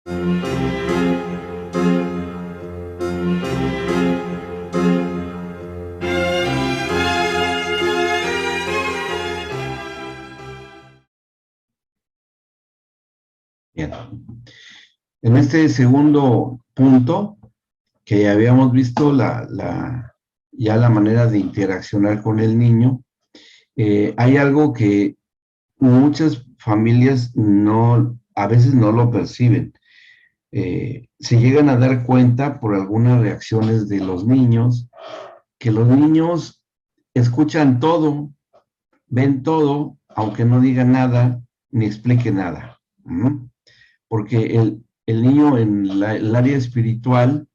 Bien. En este segundo punto, que habíamos visto ya la manera de interaccionar con el niño, hay algo que muchas familias a veces no lo perciben. Se llegan a dar cuenta por algunas reacciones de los niños, que los niños escuchan todo, ven todo, aunque no digan nada, ni explique nada. Porque el niño en el área espiritual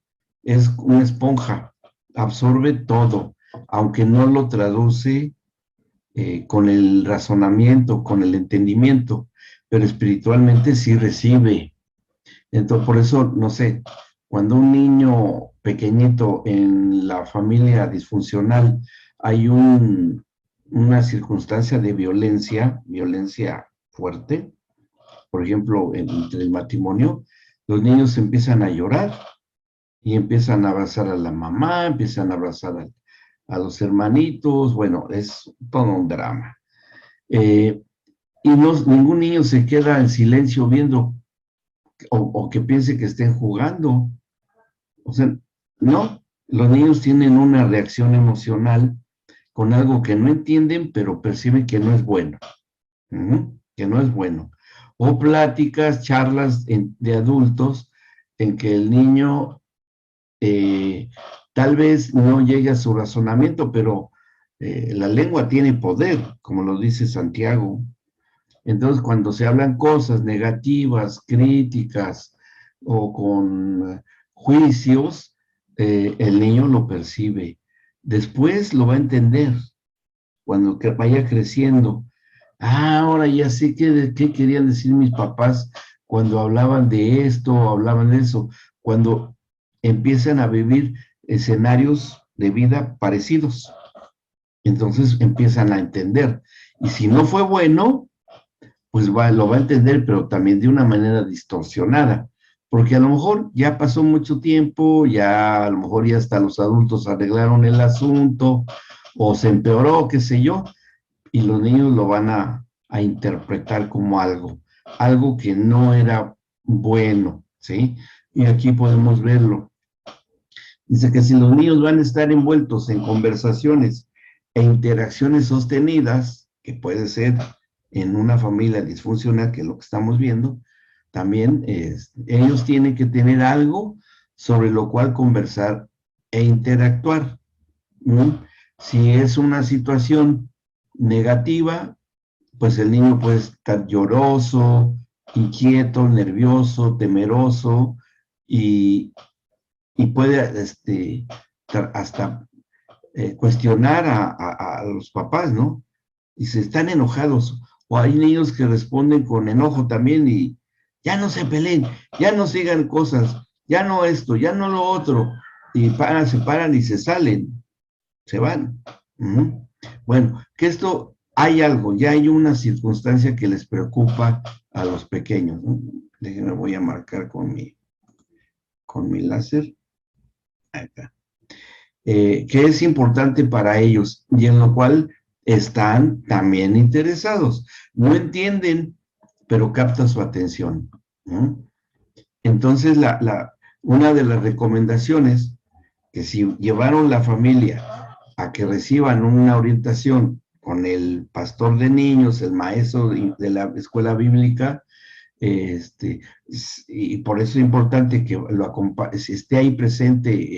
es una esponja, absorbe todo, aunque no lo traduce con el razonamiento, con el entendimiento, pero espiritualmente sí recibe. Entonces, por eso, no sé, cuando un niño pequeñito en la familia disfuncional hay una circunstancia de violencia fuerte, por ejemplo, entre el matrimonio, los niños empiezan a llorar y empiezan a abrazar a la mamá, empiezan a abrazar a los hermanitos, bueno, es todo un drama. Y ningún niño se queda en silencio viendo o que piense que estén jugando. O sea, no, los niños tienen una reacción emocional con algo que no entienden, pero perciben que no es bueno. Que no es bueno. O pláticas, charlas de adultos en que el niño tal vez no llegue a su razonamiento, pero la lengua tiene poder, como lo dice Santiago. Entonces, cuando se hablan cosas negativas, críticas o con juicios, el niño lo percibe. Después lo va a entender cuando vaya creciendo. Ahora ya sé qué querían decir mis papás cuando hablaban de esto, hablaban de eso, cuando empiezan a vivir escenarios de vida parecidos. Entonces empiezan a entender. Y si no fue bueno, pues lo va a entender, pero también de una manera distorsionada. Porque a lo mejor ya pasó mucho tiempo, ya a lo mejor ya hasta los adultos arreglaron el asunto, o se empeoró, qué sé yo, y los niños lo van a interpretar como algo que no era bueno, ¿sí? Y aquí podemos verlo. Dice que si los niños van a estar envueltos en conversaciones e interacciones sostenidas, que puede ser en una familia disfuncional, que es lo que estamos viendo, también ellos tienen que tener algo sobre lo cual conversar e interactuar. Si es una situación negativa, pues el niño puede estar lloroso, inquieto, nervioso, temeroso y puede hasta cuestionar a los papás, ¿no? Y se están enojados. O hay niños que responden con enojo también y ya no se peleen, ya no sigan cosas, ya no esto, ya no lo otro. Y se paran y se salen, se van. Bueno, que esto hay algo, ya hay una circunstancia que les preocupa a los pequeños, ¿no? Déjenme, voy a marcar con mi láser. Acá. Que es importante para ellos y en lo cual están también interesados. No entienden, pero capta su atención, ¿no? Entonces, una de las recomendaciones, que si llevaron la familia a que reciban una orientación con el pastor de niños, el maestro de la escuela bíblica, y por eso es importante que si esté ahí presente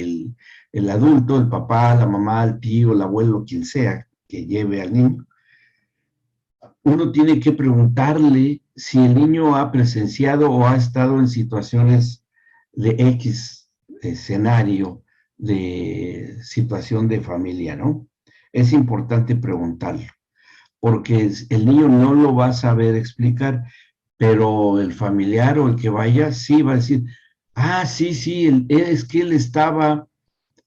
el adulto, el papá, la mamá, el tío, el abuelo, quien sea que lleve al niño. Uno tiene que preguntarle si el niño ha presenciado o ha estado en situaciones de X escenario, de situación de familia, ¿no? Es importante preguntarlo, porque el niño no lo va a saber explicar, pero el familiar o el que vaya sí va a decir, sí, es que él estaba,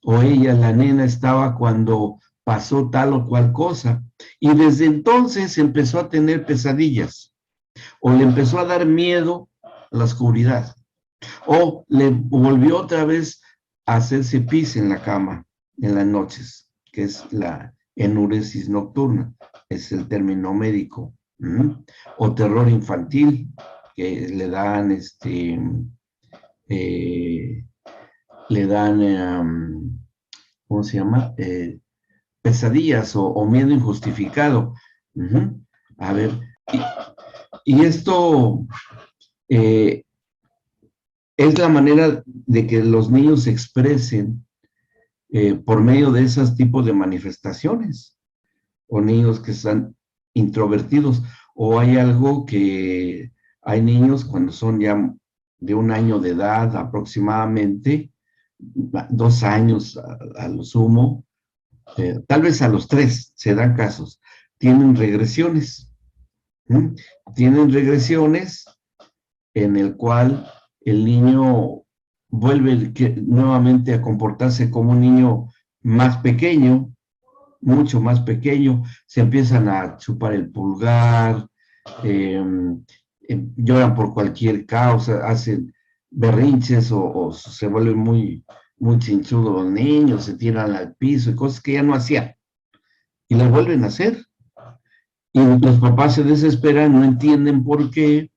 o ella, la nena, estaba cuando pasó tal o cual cosa. Y desde entonces empezó a tener pesadillas, o le empezó a dar miedo a la oscuridad. o le volvió otra vez a hacerse pis en la cama en las noches, que es la enuresis nocturna, es el término médico. O terror infantil, que le dan ¿cómo se llama? Pesadillas o miedo injustificado. A ver, y esto es la manera de que los niños se expresen por medio de esos tipos de manifestaciones, o niños que están introvertidos, o hay algo que hay niños cuando son ya de 1 año de edad aproximadamente, 2 años a lo sumo, tal vez a los 3 se dan casos, tienen regresiones. Tienen regresiones en el cual el niño vuelve nuevamente a comportarse como un niño más pequeño, mucho más pequeño, se empiezan a chupar el pulgar, lloran por cualquier causa, hacen berrinches o se vuelven muy, muy chinchudos los niños, se tiran al piso y cosas que ya no hacían. Y las vuelven a hacer. Y los papás se desesperan, no entienden por qué,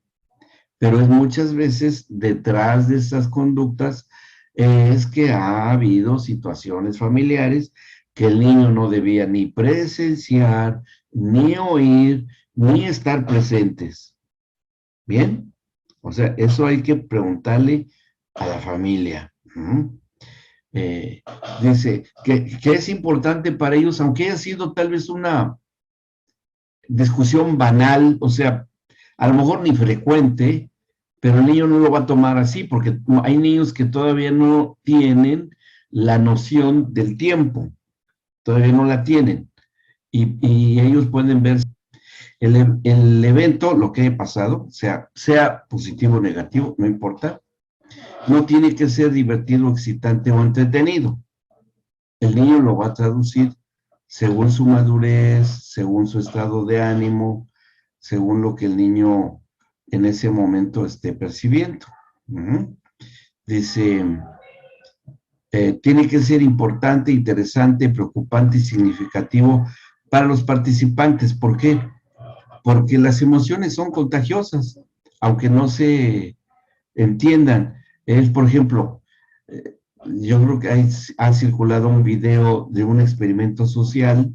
pero es muchas veces detrás de esas conductas es que ha habido situaciones familiares que el niño no debía ni presenciar, ni oír, ni estar presentes. ¿Bien? O sea, eso hay que preguntarle a la familia. Dice que es importante para ellos, aunque haya sido tal vez una discusión banal, o sea, a lo mejor ni frecuente, pero el niño no lo va a tomar así, porque hay niños que todavía no tienen la noción del tiempo, todavía no la tienen, y ellos pueden ver el evento, lo que ha pasado, sea positivo o negativo, no importa, no tiene que ser divertido, excitante o entretenido. El niño lo va a traducir según su madurez, según su estado de ánimo, según lo que el niño en ese momento esté percibiendo. Dice, tiene que ser importante, interesante, preocupante y significativo para los participantes. ¿Por qué? Porque las emociones son contagiosas, aunque no se entiendan. Por ejemplo, yo creo que ha circulado un video de un experimento social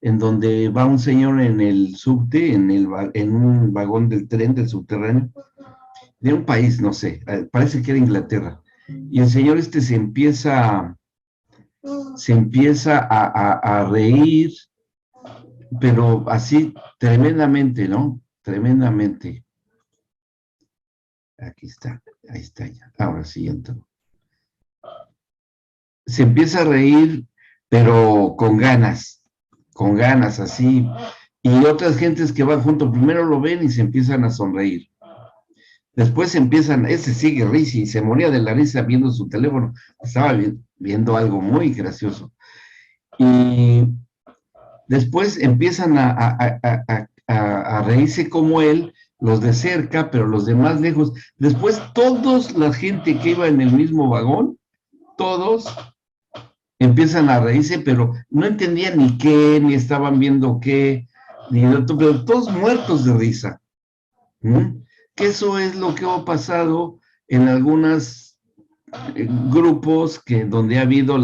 en donde va un señor en el subte, en un vagón del tren, del subterráneo, de un país, no sé, parece que era Inglaterra, y el señor se empieza a reír, pero así tremendamente, ¿no? Tremendamente. Aquí está, ahí está ya, ahora sí entro. Se empieza a reír, pero con ganas, así, y otras gentes que van junto, primero lo ven y se empiezan a sonreír. Después ese sigue risa y se moría de la risa viendo su teléfono, estaba viendo algo muy gracioso. Y después empiezan a reírse como él, los de cerca, pero los de más lejos. Después toda la gente que iba en el mismo vagón, todos empiezan a reírse, pero no entendían ni qué, ni estaban viendo qué, pero todos muertos de risa. Que eso es lo que ha pasado en algunos grupos donde ha habido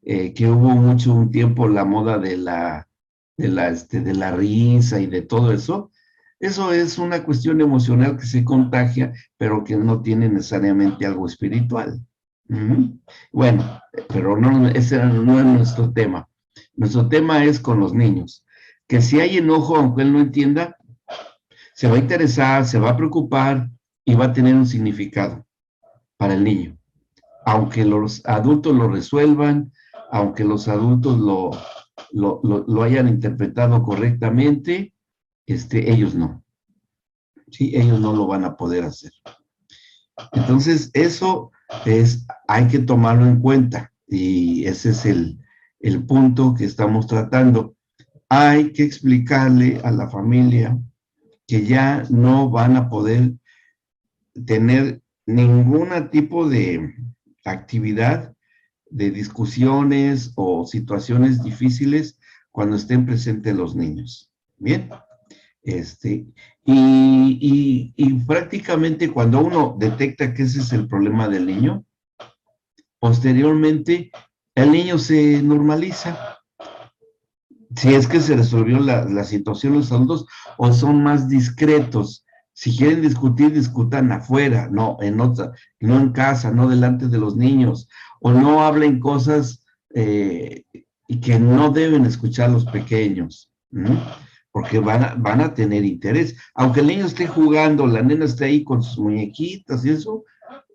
que hubo un tiempo la moda de la risa y de todo eso. Eso es una cuestión emocional que se contagia, pero que no tiene necesariamente algo espiritual. Bueno, pero ese no es nuestro tema. Nuestro tema es con los niños, que si hay enojo, aunque él no entienda, se va a interesar, se va a preocupar y va a tener un significado para el niño. Aunque los adultos lo resuelvan, aunque los adultos lo hayan interpretado correctamente, ellos no. Sí, ellos no lo van a poder hacer. Entonces, eso hay que tomarlo en cuenta y ese es el punto que estamos tratando. Hay que explicarle a la familia que ya no van a poder tener ningún tipo de actividad, de discusiones o situaciones difíciles cuando estén presentes los niños. Bien, este, y prácticamente cuando uno detecta que ese es el problema del niño, posteriormente el niño se normaliza. Si es que se resolvió la situación los adultos o son más discretos. Si quieren discutir, discutan afuera, no en otra, no en casa, no delante de los niños, o no hablen cosas y que no deben escuchar los pequeños, ¿no? Porque van a tener interés. Aunque el niño esté jugando, la nena esté ahí con sus muñequitas y eso,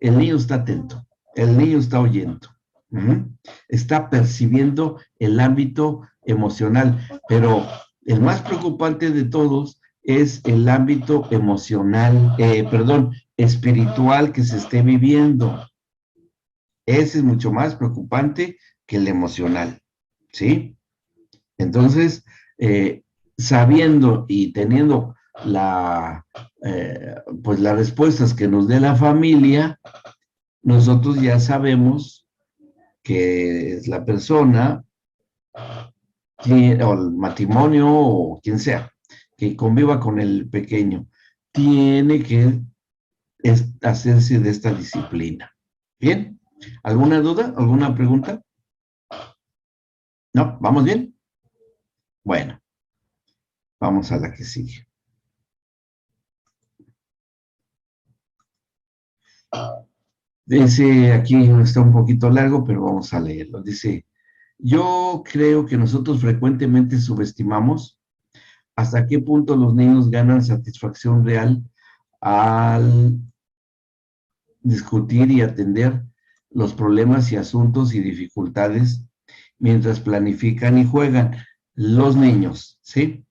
el niño está atento, el niño está oyendo, ¿no? Está percibiendo el ámbito emocional, pero el más preocupante de todos es el ámbito emocional, perdón, espiritual que se esté viviendo. Ese es mucho más preocupante que el emocional, ¿sí? Entonces, sabiendo y teniendo pues las respuestas que nos dé la familia, nosotros ya sabemos que es la persona o el matrimonio o quien sea que conviva con el pequeño, tiene que hacerse de esta disciplina. ¿Bien? ¿Alguna duda? ¿Alguna pregunta? ¿No? ¿Vamos bien? Bueno, vamos a la que sigue. Dice, aquí está un poquito largo, pero vamos a leerlo. Dice, yo creo que nosotros frecuentemente subestimamos hasta qué punto los niños ganan satisfacción real al discutir y atender los problemas y asuntos y dificultades mientras planifican y juegan los niños, ¿sí?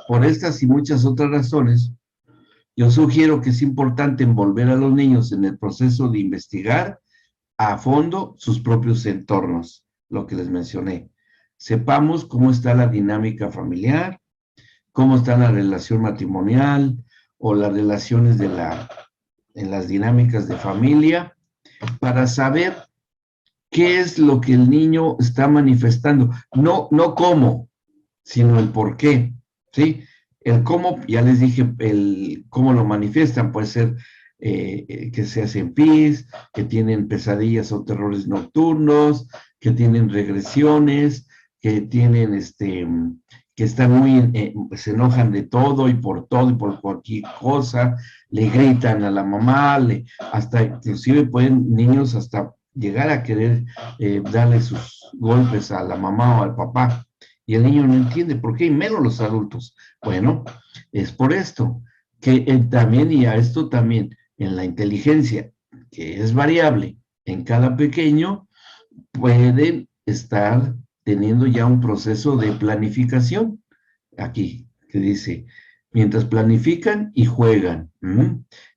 Por estas y muchas otras razones, yo sugiero que es importante envolver a los niños en el proceso de investigar a fondo sus propios entornos, lo que les mencioné. Sepamos cómo está la dinámica familiar, cómo está la relación matrimonial o las relaciones en las dinámicas de familia, para saber qué es lo que el niño está manifestando. No cómo, sino el por qué, ¿sí? El cómo, ya les dije, el cómo lo manifiestan, puede ser que se hacen pis, que tienen pesadillas o terrores nocturnos, que tienen regresiones, que tienen que están muy, se enojan de todo y por cualquier cosa, le gritan a la mamá, hasta inclusive pueden niños hasta llegar a querer darle sus golpes a la mamá o al papá. Y el niño no entiende por qué, y menos los adultos. Bueno, es por esto que también, y a esto también, en la inteligencia, que es variable en cada pequeño, pueden estar teniendo ya un proceso de planificación. Aquí, que dice, mientras planifican y juegan.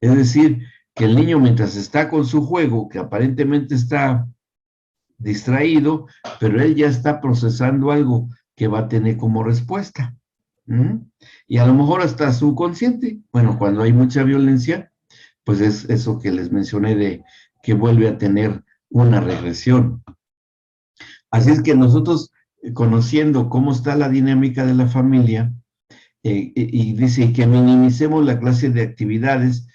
Es decir, que el niño mientras está con su juego, que aparentemente está distraído, pero él ya está procesando algo que va a tener como respuesta. Y a lo mejor hasta subconsciente. Bueno, cuando hay mucha violencia, pues es eso que les mencioné de que vuelve a tener una regresión. Así es que nosotros, conociendo cómo está la dinámica de la familia, y dice que minimicemos la clase de actividades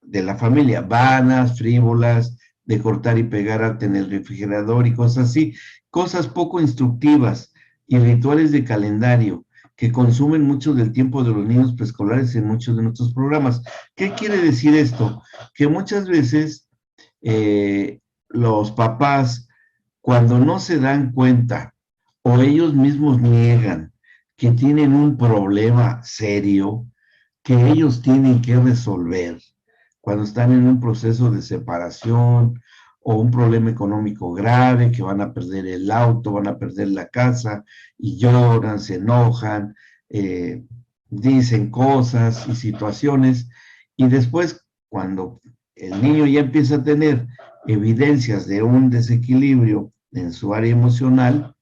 de la familia, vanas, frívolas, de cortar y pegar arte en el refrigerador y cosas así, cosas poco instructivas y rituales de calendario que consumen mucho del tiempo de los niños preescolares en muchos de nuestros programas. ¿Qué quiere decir esto? Que muchas veces los papás, cuando no se dan cuenta o ellos mismos niegan que tienen un problema serio que ellos tienen que resolver, cuando están en un proceso de separación o un problema económico grave, que van a perder el auto, van a perder la casa y lloran, se enojan, dicen cosas y situaciones, y después cuando el niño ya empieza a tener evidencias de un desequilibrio en su área emocional,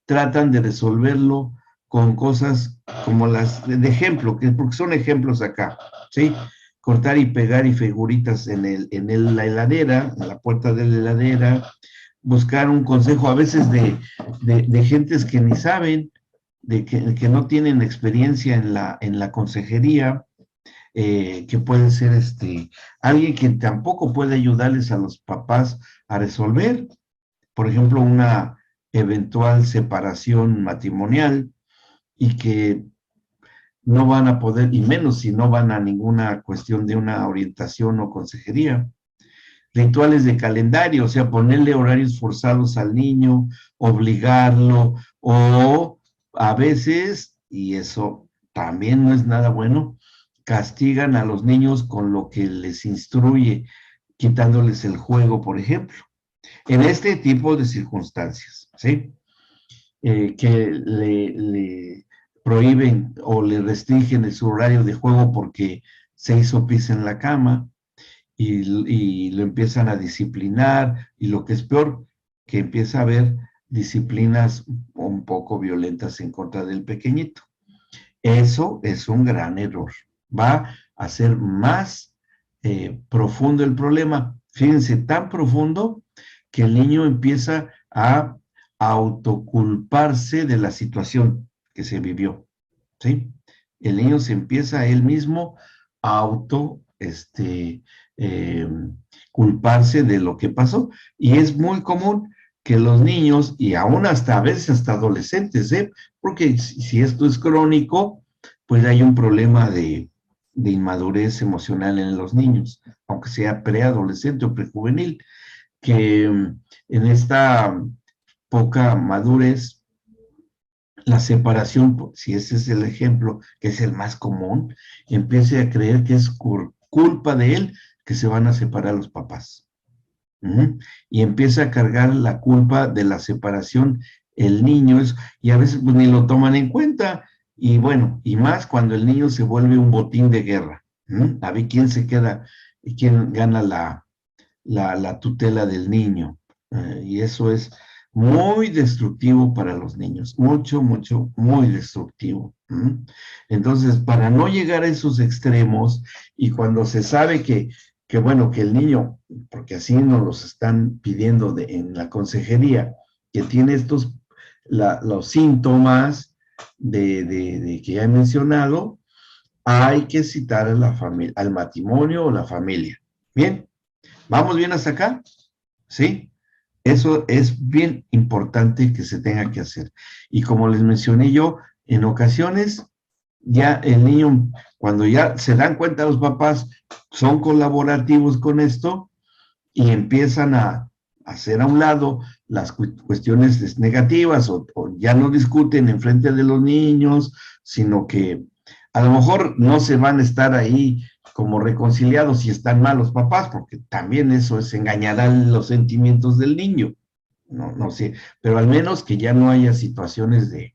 tratan de resolverlo con cosas como las de ejemplo, porque son ejemplos acá, ¿sí? cortar y pegar y figuritas la heladera, en la puerta de la heladera, buscar un consejo a veces de gentes que ni saben, que no tienen experiencia en la consejería, que puede ser alguien que tampoco puede ayudarles a los papás a resolver, por ejemplo, una eventual separación matrimonial y que no van a poder, y menos si no van a ninguna cuestión de una orientación o consejería. Rituales de calendario, o sea, ponerle horarios forzados al niño, obligarlo, o a veces, y eso también no es nada bueno, castigan a los niños con lo que les instruye, quitándoles el juego, por ejemplo. En este tipo de circunstancias, ¿sí? Que le prohíben o le restringen su horario de juego porque se hizo pis en la cama y lo empiezan a disciplinar y lo que es peor, que empieza a haber disciplinas un poco violentas en contra del pequeñito. Eso es un gran error. Va a ser más profundo el problema. Fíjense, tan profundo que el niño empieza a autoculparse de la situación que se vivió, ¿sí? El niño se empieza a él mismo a eh, culparse de lo que pasó. Y es muy común que los niños, y aún hasta a veces hasta adolescentes, porque si esto es crónico, pues hay un problema de inmadurez emocional en los niños, aunque sea preadolescente o prejuvenil, que en esta poca madurez, la separación, si ese es el ejemplo, que es el más común, empiece a creer que es culpa de él que se van a separar los papás. Y empieza a cargar la culpa de la separación el niño, y a veces pues, ni lo toman en cuenta, y bueno, y más cuando el niño se vuelve un botín de guerra. A ver quién se queda y quién gana la tutela del niño. Y eso es muy destructivo para los niños, mucho, mucho, muy destructivo. Entonces, para no llegar a esos extremos, y cuando se sabe que bueno, que el niño, porque así nos los están pidiendo en la consejería, que tiene los síntomas de que ya he mencionado, hay que citar a la familia, al matrimonio o la familia. Bien, ¿vamos bien hasta acá? ¿Sí? Eso es bien importante que se tenga que hacer. Y como les mencioné yo, en ocasiones ya el niño, cuando ya se dan cuenta los papás, son colaborativos con esto y empiezan a hacer a un lado las cuestiones negativas o ya no discuten en frente de los niños, sino que a lo mejor no se van a estar ahí como reconciliados si están mal los papás, porque también eso es engañar a los sentimientos del niño. No sé, pero al menos que ya no haya situaciones de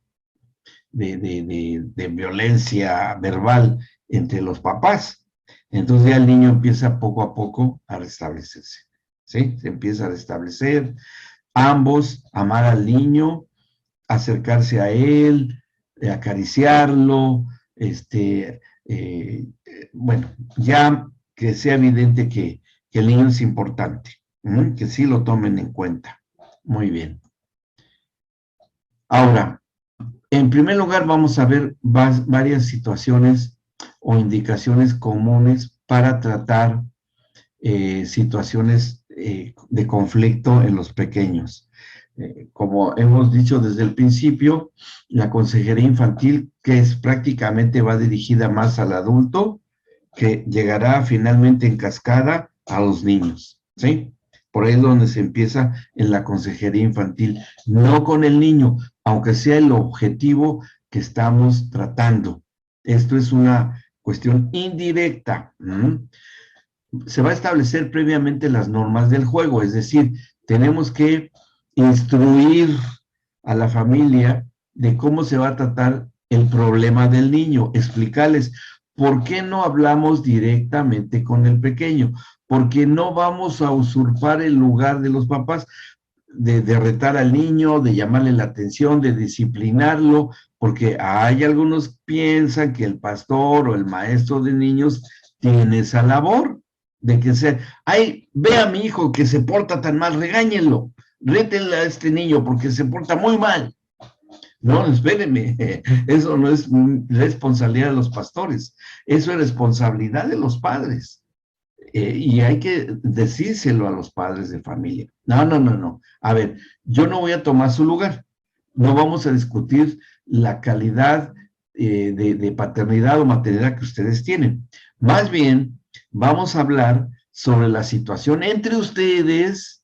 violencia verbal entre los papás. Entonces ya el niño empieza poco a poco a restablecerse, ¿sí? Se empieza a restablecer, ambos amar al niño, acercarse a él, acariciarlo, bueno, ya que sea evidente que el niño es importante, que sí lo tomen en cuenta. Muy bien. Ahora, en primer lugar, vamos a ver varias situaciones o indicaciones comunes para tratar situaciones de conflicto en los pequeños. Como hemos dicho desde el principio, la consejería infantil, que es prácticamente va dirigida más al adulto, que llegará finalmente en cascada a los niños, ¿sí? Por ahí es donde se empieza en la consejería infantil, no con el niño, aunque sea el objetivo que estamos tratando. Esto es una cuestión indirecta. Se va a establecer previamente las normas del juego, es decir, tenemos que instruir a la familia de cómo se va a tratar el problema del niño, explicarles por qué no hablamos directamente con el pequeño, porque no vamos a usurpar el lugar de los papás, de retar al niño, de llamarle la atención, de disciplinarlo, porque hay algunos que piensan que el pastor o el maestro de niños tiene esa labor de que ay, ve a mi hijo que se porta tan mal, regáñenlo, rétenle a este niño porque se porta muy mal. No, espérenme, eso no es responsabilidad de los pastores, eso es responsabilidad de los padres. Y hay que decírselo a los padres de familia. No, no, no, no. A ver, yo no voy a tomar su lugar. No vamos a discutir la calidad de paternidad o maternidad que ustedes tienen. Más bien, vamos a hablar sobre la situación entre ustedes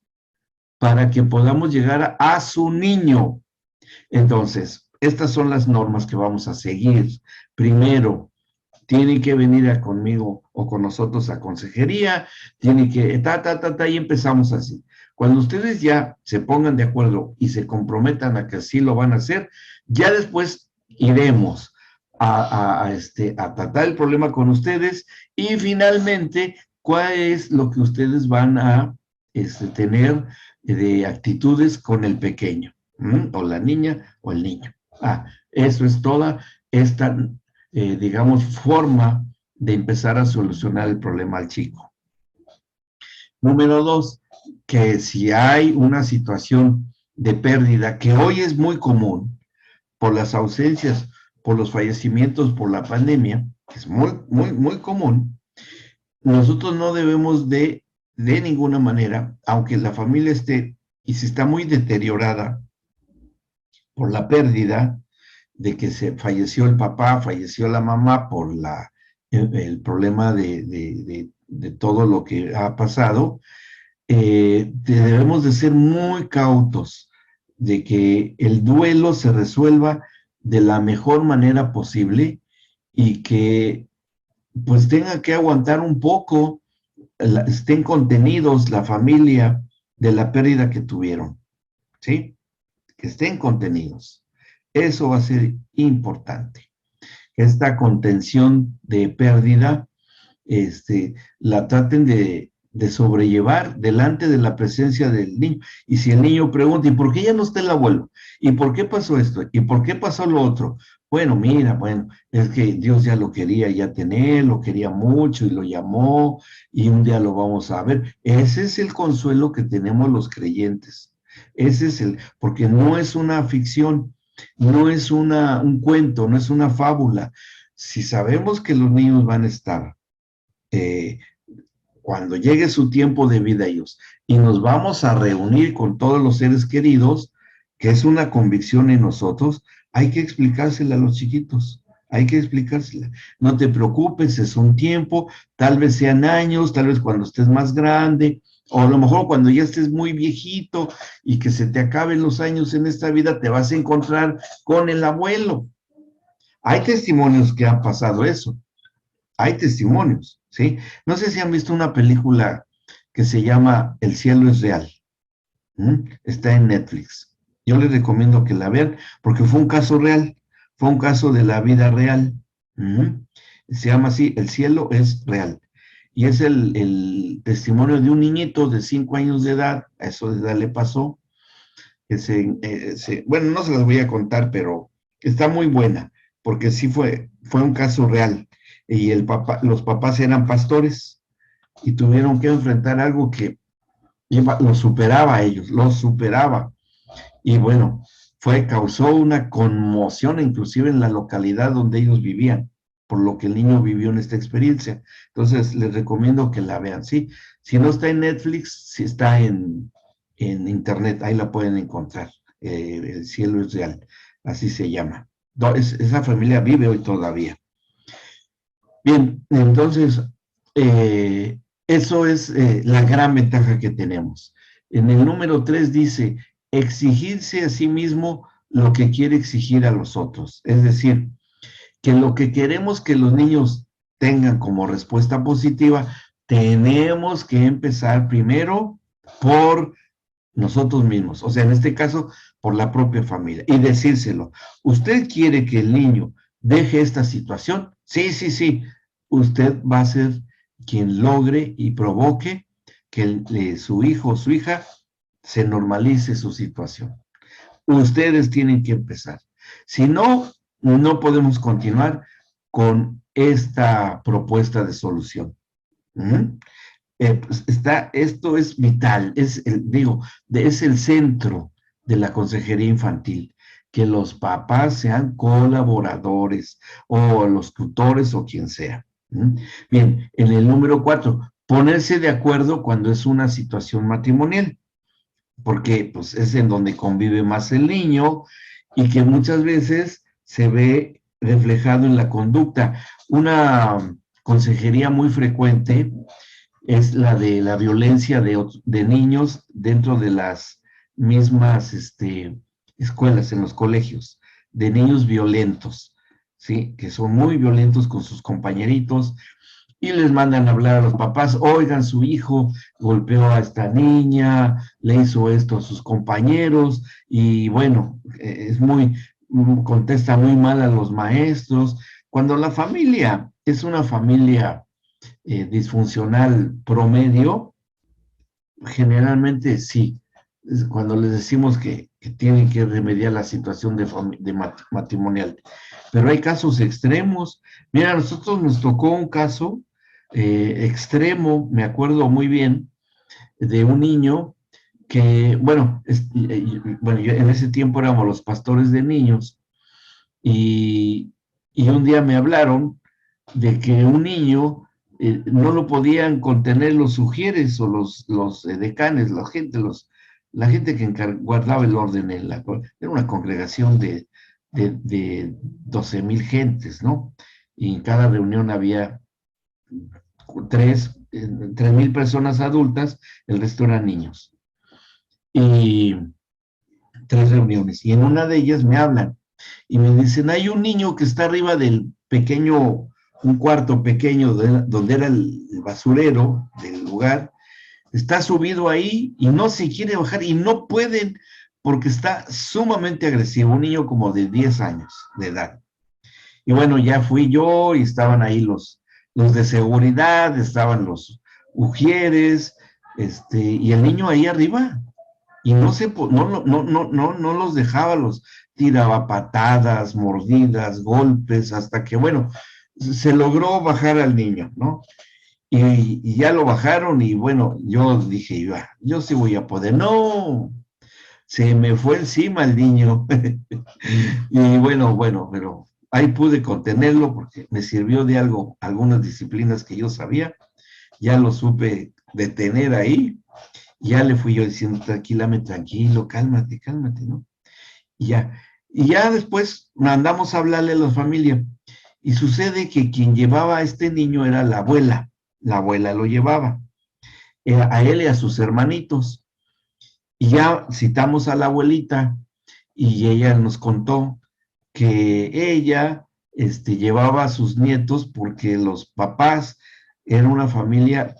para que podamos llegar a su niño. Entonces, estas son las normas que vamos a seguir. Primero, tiene que venir conmigo o con nosotros a consejería, tiene que, y empezamos así. Cuando ustedes ya se pongan de acuerdo y se comprometan a que así lo van a hacer, ya después iremos a tratar el problema con ustedes y finalmente, ¿cuál es lo que ustedes van a tener de actitudes con el pequeño? O la niña o el niño. Eso es toda esta digamos, forma de empezar a solucionar el problema al chico. Número 2, que si hay una situación de pérdida, que hoy es muy común, por las ausencias, por los fallecimientos, por la pandemia, que es muy, muy, muy común, nosotros no debemos de ninguna manera, aunque la familia esté, y si está muy deteriorada por la pérdida, de que se falleció el papá, falleció la mamá por el problema de todo lo que ha pasado, debemos de ser muy cautos de que el duelo se resuelva de la mejor manera posible y que pues tenga que aguantar un poco, estén contenidos la familia de la pérdida que tuvieron, ¿sí? Que estén contenidos. Eso va a ser importante. Esta contención de pérdida, la traten de sobrellevar delante de la presencia del niño. Y si el niño pregunta, ¿y por qué ya no está el abuelo? ¿Y por qué pasó esto? ¿Y por qué pasó lo otro? Bueno, mira, bueno, es que Dios ya lo quería ya tener, lo quería mucho y lo llamó y un día lo vamos a ver. Ese es el consuelo que tenemos los creyentes. Ese es porque no es una ficción, no es un cuento, no es una fábula. Si sabemos que los niños van a estar cuando llegue su tiempo de vida ellos y nos vamos a reunir con todos los seres queridos, que es una convicción en nosotros, hay que explicársela a los chiquitos, hay que explicársela. No te preocupes, es un tiempo, tal vez sean años, tal vez cuando estés más grande, o a lo mejor cuando ya estés muy viejito y que se te acaben los años en esta vida, te vas a encontrar con el abuelo. Hay testimonios que han pasado eso. Hay testimonios, ¿sí? No sé si han visto una película que se llama El cielo es real. Está en Netflix. Yo les recomiendo que la vean porque fue un caso real, fue un caso de la vida real. Se llama así, El cielo es real. Y es el testimonio de un niñito de 5 años de edad, a eso de edad le pasó, que bueno, no se las voy a contar, pero está muy buena, porque sí fue un caso real. Y los papás eran pastores y tuvieron que enfrentar algo que los superaba a ellos, los superaba. Y bueno, causó una conmoción inclusive en la localidad donde ellos vivían, por lo que el niño vivió en esta experiencia. Entonces, les recomiendo que la vean, ¿sí? Si no está en Netflix, si está en internet, ahí la pueden encontrar. El cielo es real, así se llama. Esa familia vive hoy todavía. Bien, entonces, eso es la gran ventaja que tenemos. En el número 3 dice, exigirse a sí mismo lo que quiere exigir a los otros. Es decir, que lo que queremos que los niños tengan como respuesta positiva, tenemos que empezar primero por nosotros mismos. O sea, en este caso, por la propia familia. Y decírselo. ¿Usted quiere que el niño deje esta situación? Sí, sí, sí. Usted va a ser quien logre y provoque que su hijo o su hija se normalice su situación. Ustedes tienen que empezar. Si no, no podemos continuar con esta propuesta de solución. ¿Mm? Pues esto es vital, es el centro de la consejería infantil, que los papás sean colaboradores o los tutores o quien sea. ¿Mm? Bien, en el número 4, ponerse de acuerdo cuando es una situación matrimonial, porque pues, es en donde convive más el niño y que muchas veces se ve reflejado en la conducta. Una consejería muy frecuente es la de la violencia de niños dentro de las mismas escuelas, en los colegios, de niños violentos, ¿sí? Que son muy violentos con sus compañeritos y les mandan a hablar a los papás, oigan, su hijo golpeó a esta niña, le hizo esto a sus compañeros y bueno, contesta muy mal a los maestros. Cuando la familia es una familia disfuncional promedio, generalmente sí. Es cuando les decimos que tienen que remediar la situación de matrimonial. Pero hay casos extremos. Mira, a nosotros nos tocó un caso extremo, me acuerdo muy bien, de un niño que, bueno, en ese tiempo éramos los pastores de niños y un día me hablaron de que un niño no lo podían contener los sugieres o los decanes, la gente que guardaba el orden era una congregación de 12,000 gentes, ¿no? Y en cada reunión había 3,000 personas adultas, el resto eran niños. Y 3 reuniones. Y en una de ellas me hablan y me dicen, hay un niño que está arriba del pequeño, un cuarto pequeño donde era el basurero del lugar, está subido ahí y no se quiere bajar y no pueden porque está sumamente agresivo, un niño como de 10 años de edad. Y bueno, ya fui yo y estaban ahí los de seguridad, estaban los ujieres, y el niño ahí arriba, y no los dejaba, los tiraba patadas, mordidas, golpes, hasta que, bueno, se logró bajar al niño, ¿no? Y ya lo bajaron y bueno, yo dije, yo sí voy a poder. No, se me fue encima el niño. Y bueno, pero ahí pude contenerlo porque me sirvió de algo, algunas disciplinas que yo sabía, ya lo supe detener ahí, ya le fui yo diciendo, tranquilo, cálmate, ¿no? Y ya después mandamos a hablarle a la familia, y sucede que quien llevaba a este niño era la abuela lo llevaba, a él y a sus hermanitos, y ya citamos a la abuelita, y ella nos contó que ella llevaba a sus nietos porque los papás eran una familia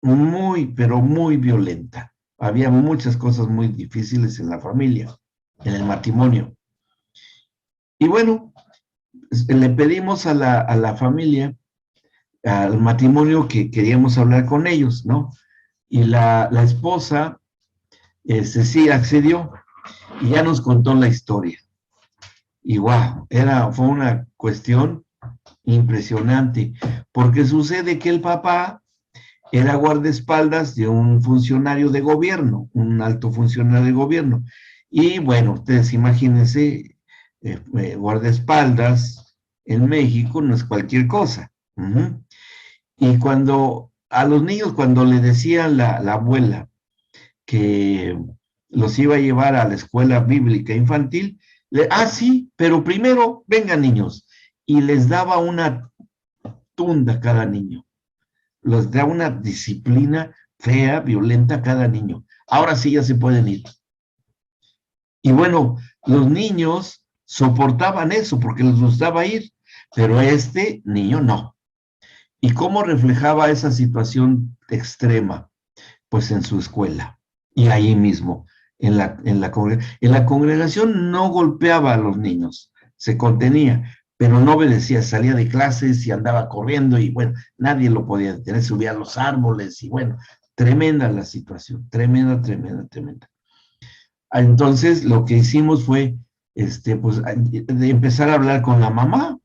muy, pero muy violenta. Había muchas cosas muy difíciles en la familia, en el matrimonio. Y bueno, le pedimos a la familia, al matrimonio, que queríamos hablar con ellos, ¿no? Y la esposa, sí accedió y ya nos contó la historia. Y wow, fue una cuestión impresionante, porque sucede que el papá era guardaespaldas de un funcionario de gobierno, un alto funcionario de gobierno. Y bueno, ustedes imagínense, guardaespaldas en México no es cualquier cosa. Y cuando a los niños, cuando le decían la abuela que los iba a llevar a la escuela bíblica infantil, sí, pero primero vengan niños, y les daba una tunda a cada niño, les daba una disciplina fea, violenta a cada niño. Ahora sí ya se pueden ir. Y bueno, los niños soportaban eso porque les gustaba ir, pero este niño no. ¿Y cómo reflejaba esa situación extrema? Pues en su escuela y ahí mismo, en la congregación no golpeaba a los niños, se contenía, pero no obedecía, salía de clases y andaba corriendo y bueno, nadie lo podía detener, subía a los árboles y bueno, tremenda la situación, tremenda. Entonces lo que hicimos fue, pues, de empezar a hablar con la mamá,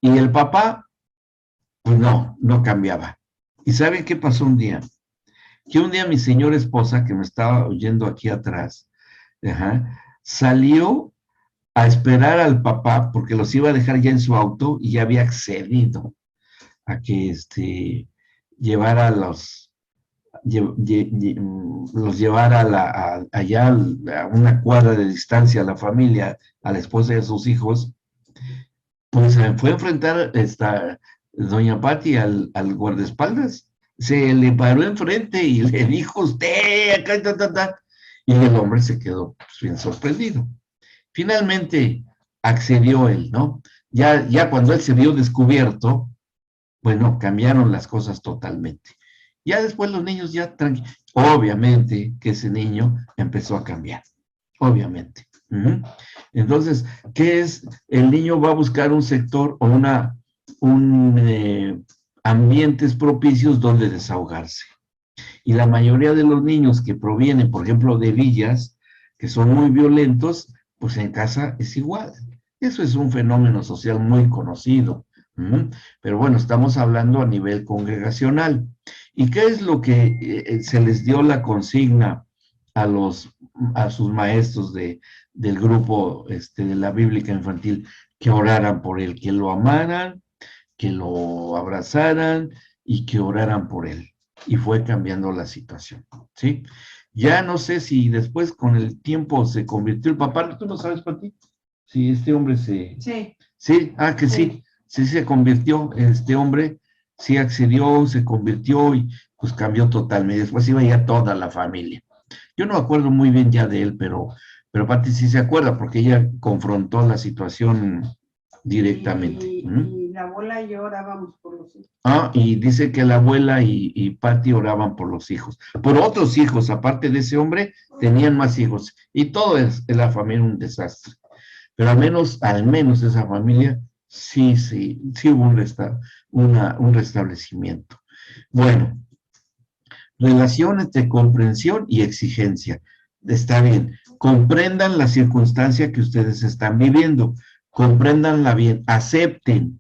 Y el papá, pues no cambiaba. ¿Y saben qué pasó un día? Que un día mi señora esposa, que me estaba oyendo aquí atrás, ajá, salió a esperar al papá porque los iba a dejar ya en su auto y ya había accedido a que llevara los llevara allá a una cuadra de distancia a la familia, a la esposa y a sus hijos. Pues se fue a enfrentar doña Patti al guardaespaldas, se le paró enfrente y le dijo: usted, acá, y el hombre se quedó pues, bien sorprendido. Finalmente accedió él, ¿no? Ya cuando él se vio descubierto, bueno, cambiaron las cosas totalmente. Ya después los niños ya tranquilos. Obviamente que ese niño empezó a cambiar, obviamente. Entonces, ¿qué es? El niño va a buscar un sector o ambientes propicios donde desahogarse. Y la mayoría de los niños que provienen, por ejemplo, de villas, que son muy violentos, pues en casa es igual. Eso es un fenómeno social muy conocido. Pero bueno, estamos hablando a nivel congregacional. ¿Y qué es lo que se les dio la consigna a sus maestros del grupo de la Bíblica Infantil? Que oraran por él, que lo amaran, que lo abrazaran y que oraran por él. Y fue cambiando la situación, ¿sí? Ya no sé si después con el tiempo se convirtió el papá. ¿Tú no sabes, Pati? Si este hombre se... Sí. Sí, que sí. Sí se convirtió, este hombre, sí accedió, se convirtió y pues cambió totalmente. Después iba ya toda la familia. Yo no me acuerdo muy bien ya de él, pero Pati sí se acuerda porque ella confrontó la situación directamente. Y la abuela y yo orábamos por los hijos. Y dice que la abuela y Pati oraban por los hijos. Por otros hijos, aparte de ese hombre, tenían más hijos. Y todo es en la familia un desastre. Pero al menos esa familia sí hubo un restablecimiento. Bueno, relación entre comprensión y exigencia. Está bien. Comprendan la circunstancia que ustedes están viviendo. Compréndanla bien. Acepten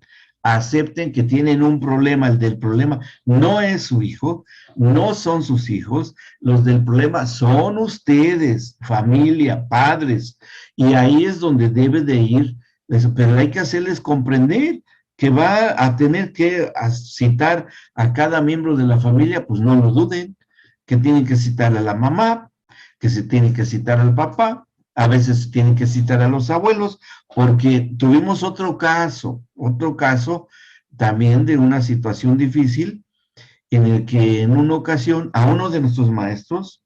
que tienen un problema. El del problema no es su hijo, no son sus hijos. Los del problema son ustedes, familia, padres. Y ahí es donde debe de ir. Pero hay que hacerles comprender que va a tener que citar a cada miembro de la familia, pues no lo duden, que tienen que citar a la mamá, que se tienen que citar al papá, a veces tienen que citar a los abuelos, porque tuvimos otro caso también de una situación difícil, en el que en una ocasión a uno de nuestros maestros,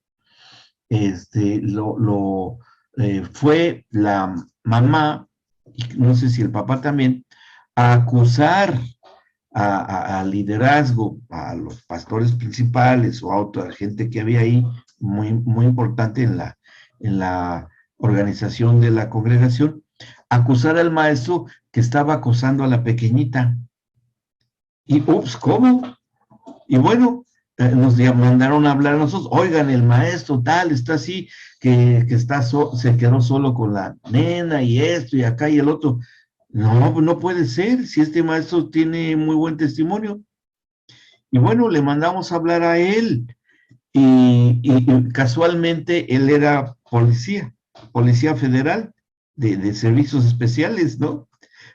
fue la mamá, y no sé si el papá también, a acusar al liderazgo, a los pastores principales o a otra gente que había ahí, muy, muy importante en la organización de la congregación, acusar al maestro que estaba acosando a la pequeñita. Y, ups, ¿cómo? Y bueno, nos mandaron a hablar a nosotros: oigan, el maestro tal está así, que se quedó solo con la nena y esto y acá y el otro. No, pues no puede ser, si este maestro tiene muy buen testimonio. Y bueno, le mandamos a hablar a él. Y casualmente él era policía federal de servicios especiales, ¿no?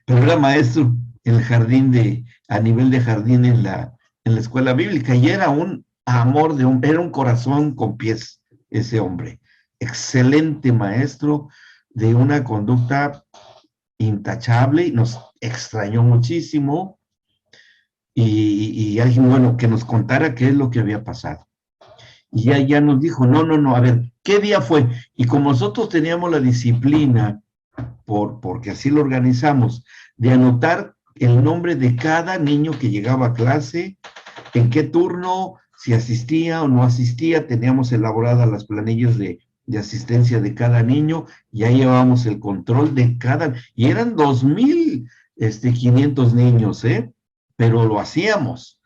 Pero era maestro en el jardín a nivel de jardín en la escuela bíblica, y era un amor era un corazón con pies ese hombre. Excelente maestro, de una conducta intachable, y nos extrañó muchísimo, y alguien, bueno, que nos contara qué es lo que había pasado. Y ya nos dijo: no, a ver, ¿qué día fue? Y como nosotros teníamos la disciplina, porque así lo organizamos, de anotar el nombre de cada niño que llegaba a clase, en qué turno, si asistía o no asistía, teníamos elaboradas las planillas de asistencia de cada niño, ya llevábamos el control de y eran 2,500 niños, pero lo hacíamos.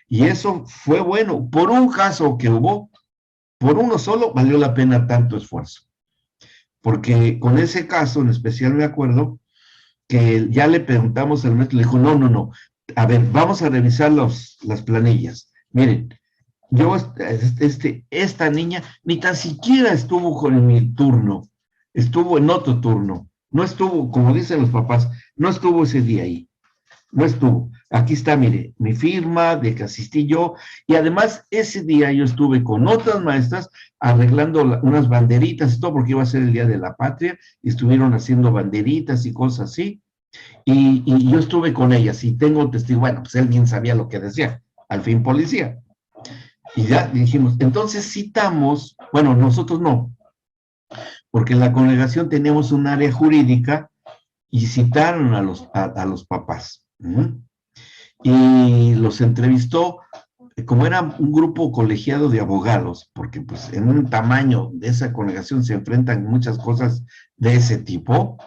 Y eso fue bueno. Por un caso que hubo, por uno solo, valió la pena tanto esfuerzo. Porque con ese caso en especial me acuerdo que ya le preguntamos al maestro, le dijo, no, no, no, a ver, vamos a revisar las planillas. Miren, yo, esta niña ni tan siquiera estuvo con mi turno, estuvo en otro turno, no estuvo, como dicen los papás, no estuvo ese día ahí, no estuvo. Aquí está, mire, mi firma de que asistí yo, y además ese día yo estuve con otras maestras arreglando unas banderitas y todo, porque iba a ser el Día de la Patria, y estuvieron haciendo banderitas y cosas así, y yo estuve con ellas, y tengo testigo, bueno, pues él bien sabía lo que decía, al fin policía. Y ya dijimos, entonces citamos, bueno, nosotros no, porque en la congregación tenemos un área jurídica y citaron a los papás. Y los entrevistó, como era un grupo colegiado de abogados, porque pues en un tamaño de esa congregación se enfrentan muchas cosas de ese tipo,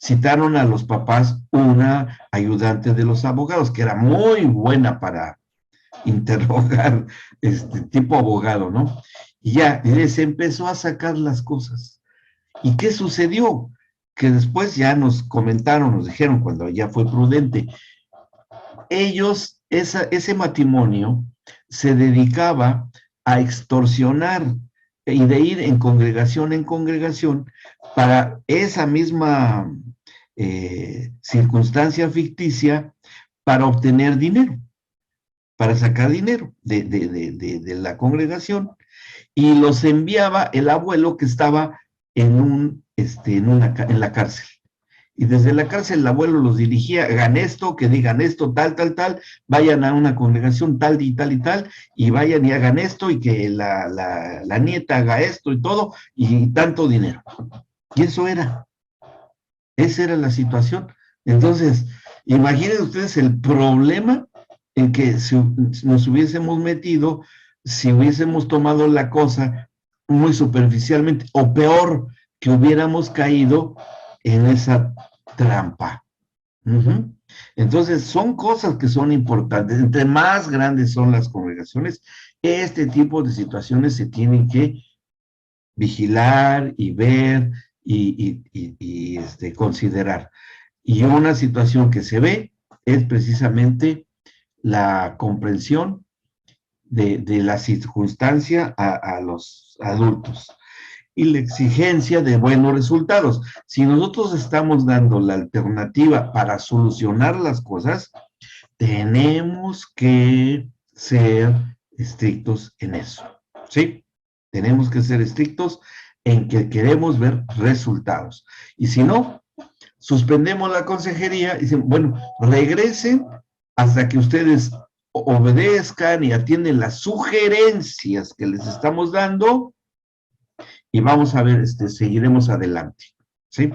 citaron a los papás una ayudante de los abogados, que era muy buena para interrogar, tipo abogado, ¿no? Y ya, les empezó a sacar las cosas. ¿Y qué sucedió? Que después ya nos comentaron, nos dijeron, cuando ya fue prudente, ellos, ese matrimonio se dedicaba a extorsionar y de ir en congregación para esa misma circunstancia ficticia para obtener dinero, para sacar dinero de la congregación, y los enviaba el abuelo que estaba en la cárcel. Y desde la cárcel el abuelo los dirigía, hagan esto, que digan esto, tal, tal, tal, vayan a una congregación tal y tal y tal, y vayan y hagan esto, y que la nieta haga esto y todo, y tanto dinero. Y esa era la situación. Entonces, imaginen ustedes el problema en que si nos hubiésemos metido, si hubiésemos tomado la cosa muy superficialmente, o peor, que hubiéramos caído en esa trampa. Entonces, son cosas que son importantes. Entre más grandes son las congregaciones, este tipo de situaciones se tienen que vigilar y ver y considerar. Y una situación que se ve es precisamente la comprensión de la circunstancia a los adultos y la exigencia de buenos resultados. Si nosotros estamos dando la alternativa para solucionar las cosas, tenemos que ser estrictos en eso, ¿sí? Tenemos que ser estrictos en que queremos ver resultados. Y si no, suspendemos la consejería y dicen, bueno, regresen hasta que ustedes obedezcan y atienden las sugerencias que les estamos dando, y vamos a ver, seguiremos adelante, ¿sí?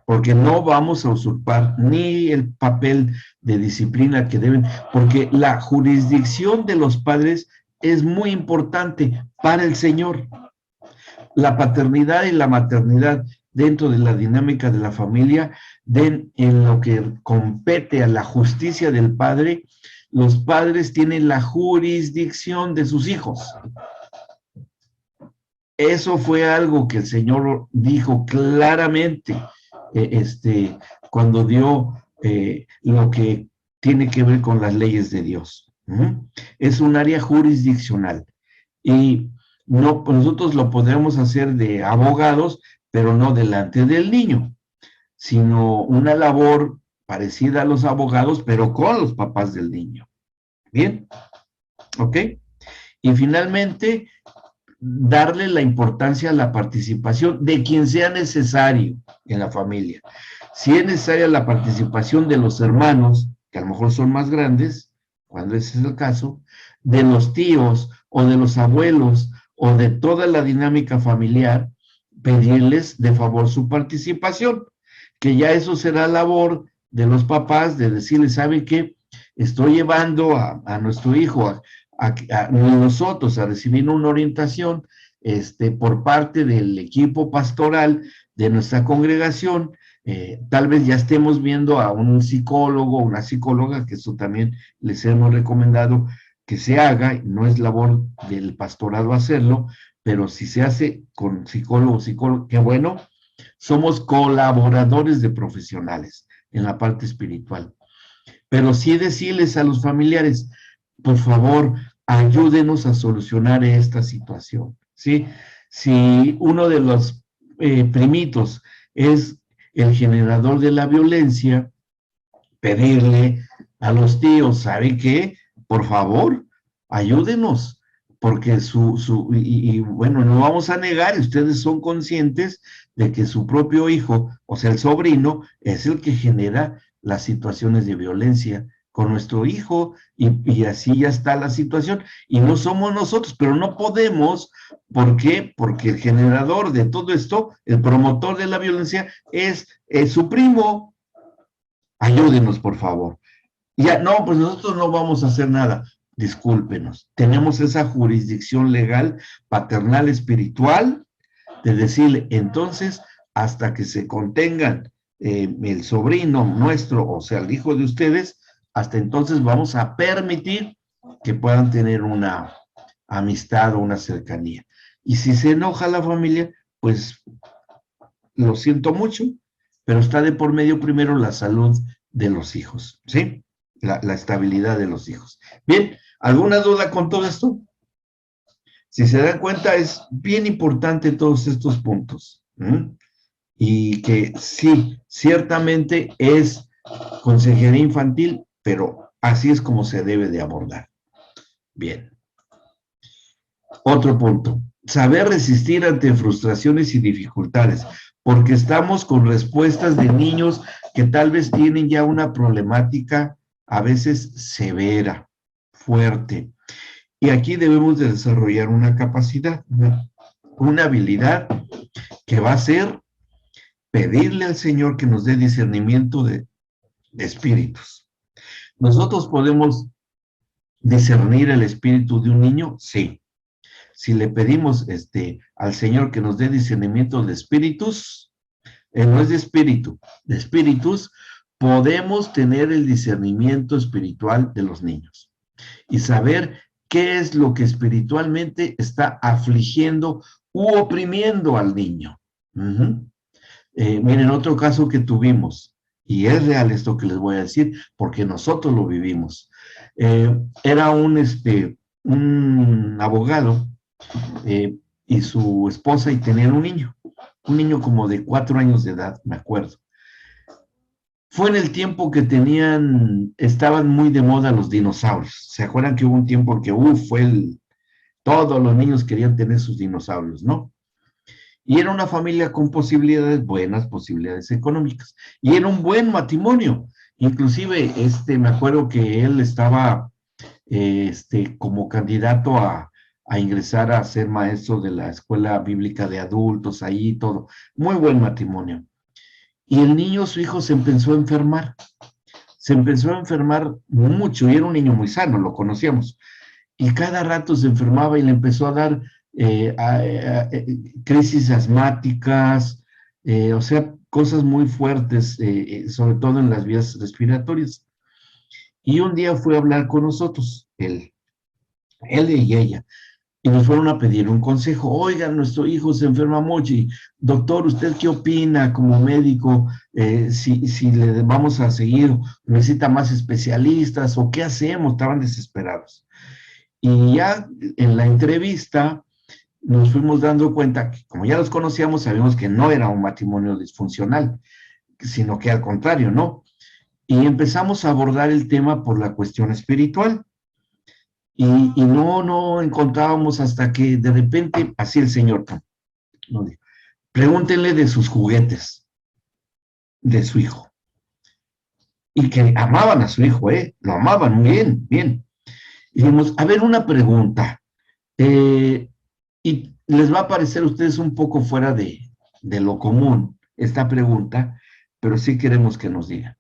Porque no vamos a usurpar ni el papel de disciplina que deben, porque la jurisdicción de los padres es muy importante para el Señor. La paternidad y la maternidad dentro de la dinámica de la familia, en lo que compete a la justicia del padre, los padres tienen la jurisdicción de sus hijos. Eso fue algo que el Señor dijo claramente cuando dio lo que tiene que ver con las leyes de Dios. Es un área jurisdiccional. Y no, nosotros lo podemos hacer de abogados, pero no delante del niño, sino una labor parecida a los abogados, pero con los papás del niño. ¿Bien? ¿Ok? Y finalmente, darle la importancia a la participación de quien sea necesario en la familia. Si es necesaria la participación de los hermanos, que a lo mejor son más grandes, cuando ese es el caso, de los tíos o de los abuelos o de toda la dinámica familiar, pedirles de favor su participación, que ya eso será labor de los papás de decirles, ¿sabe qué? Estoy llevando a nuestro hijo a nosotros a recibir una orientación por parte del equipo pastoral de nuestra congregación. Tal vez ya estemos viendo a un psicólogo, una psicóloga, que eso también les hemos recomendado que se haga, no es labor del pastorado hacerlo, pero si se hace con psicólogo, qué bueno, somos colaboradores de profesionales. en la parte espiritual. Pero sí decirles a los familiares, por favor, ayúdenos a solucionar esta situación, ¿sí? Si uno de los primitos es el generador de la violencia, pedirle a los tíos, ¿sabe qué? Por favor, ayúdenos, porque bueno, no vamos a negar, ustedes son conscientes de que su propio hijo, o sea, el sobrino, es el que genera las situaciones de violencia con nuestro hijo, y así ya está la situación, y no somos nosotros, pero no podemos, ¿por qué? Porque el generador de todo esto, el promotor de la violencia, es su primo. Ayúdenos, por favor. Ya, no, pues nosotros no vamos a hacer nada. Discúlpenos. Tenemos esa jurisdicción legal, paternal, espiritual, de decirle, entonces, hasta que se contengan el sobrino nuestro, o sea, el hijo de ustedes, hasta entonces vamos a permitir que puedan tener una amistad o una cercanía. Y si se enoja la familia, pues lo siento mucho, pero está de por medio primero la salud de los hijos, ¿sí? La estabilidad de los hijos. Bien, ¿alguna duda con todo esto? Si se dan cuenta, es bien importante todos estos puntos. Y que sí, ciertamente es consejería infantil, pero así es como se debe de abordar. Bien. Otro punto, saber resistir ante frustraciones y dificultades, porque estamos con respuestas de niños que tal vez tienen ya una problemática a veces severa, fuerte. Y aquí debemos de desarrollar una capacidad, una habilidad que va a ser pedirle al Señor que nos dé discernimiento de espíritus. ¿Nosotros podemos discernir el espíritu de un niño? Sí. Si le pedimos al Señor que nos dé discernimiento de espíritus, no es de espíritu, de espíritus, podemos tener el discernimiento espiritual de los niños y saber qué es lo que espiritualmente está afligiendo u oprimiendo al niño. Miren, otro caso que tuvimos, y es real esto que les voy a decir, porque nosotros lo vivimos. Era un abogado y su esposa, y tenían un niño como de 4 años de edad, me acuerdo. Fue en el tiempo que estaban muy de moda los dinosaurios. ¿Se acuerdan que hubo un tiempo que, todos los niños querían tener sus dinosaurios, ¿no? Y era una familia con posibilidades, buenas posibilidades económicas. Y era un buen matrimonio. Inclusive, me acuerdo que él estaba como candidato a ingresar a ser maestro de la escuela bíblica de adultos, ahí todo. Muy buen matrimonio. Y el niño, su hijo, se empezó a enfermar. Se empezó a enfermar mucho, y era un niño muy sano, lo conocíamos. Y cada rato se enfermaba y le empezó a dar crisis asmáticas, o sea, cosas muy fuertes, sobre todo en las vías respiratorias. Y un día fue a hablar con nosotros, él y ella, y nos fueron a pedir un consejo. Oigan, nuestro hijo se enferma mucho, y doctor, ¿usted qué opina como médico? Si le vamos a seguir, necesita más especialistas, o qué hacemos. Estaban desesperados. Y ya en la entrevista nos fuimos dando cuenta que, como ya los conocíamos, sabíamos que no era un matrimonio disfuncional, sino que al contrario, ¿no? Y empezamos a abordar el tema por la cuestión espiritual. Y no encontrábamos, hasta que de repente, así el Señor nos dijo, pregúntenle de sus juguetes, de su hijo. Y que amaban a su hijo, lo amaban bien, bien. Y dijimos, a ver, una pregunta, y les va a parecer a ustedes un poco fuera de lo común esta pregunta, pero sí queremos que nos digan.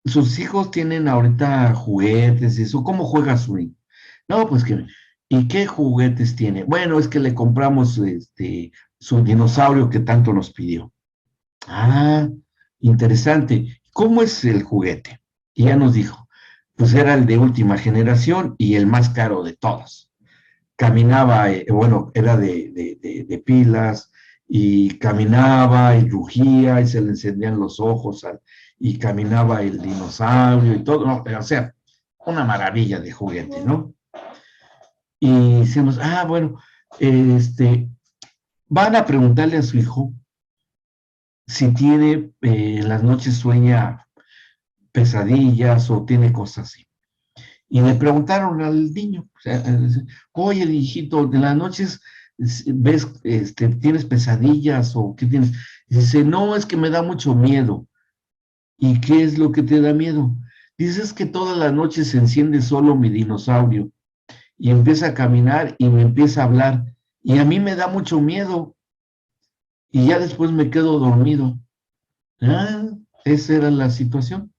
Sus hijos tienen ahorita juguetes, eso, ¿cómo juega su hijo? No, pues que, ¿y qué juguetes tiene? Bueno, es que le compramos su dinosaurio que tanto nos pidió. Ah, interesante. ¿Cómo es el juguete? Y ya nos dijo, pues era el de última generación y el más caro de todos. Caminaba, bueno, era de pilas, y caminaba y rugía y se le encendían los ojos, y caminaba el dinosaurio y todo, ¿no? O sea, una maravilla de juguete, ¿no? Y decimos, bueno, van a preguntarle a su hijo si tiene, en las noches sueña pesadillas o tiene cosas así. Y le preguntaron al niño, o sea, oye, hijito, de las noches ves, tienes pesadillas o qué tienes. Y dice, no, es que me da mucho miedo. ¿Y qué es lo que te da miedo? Dices que todas las noches se enciende solo mi dinosaurio y empieza a caminar y me empieza a hablar. Y a mí me da mucho miedo y ya después me quedo dormido. Ah, esa era la situación,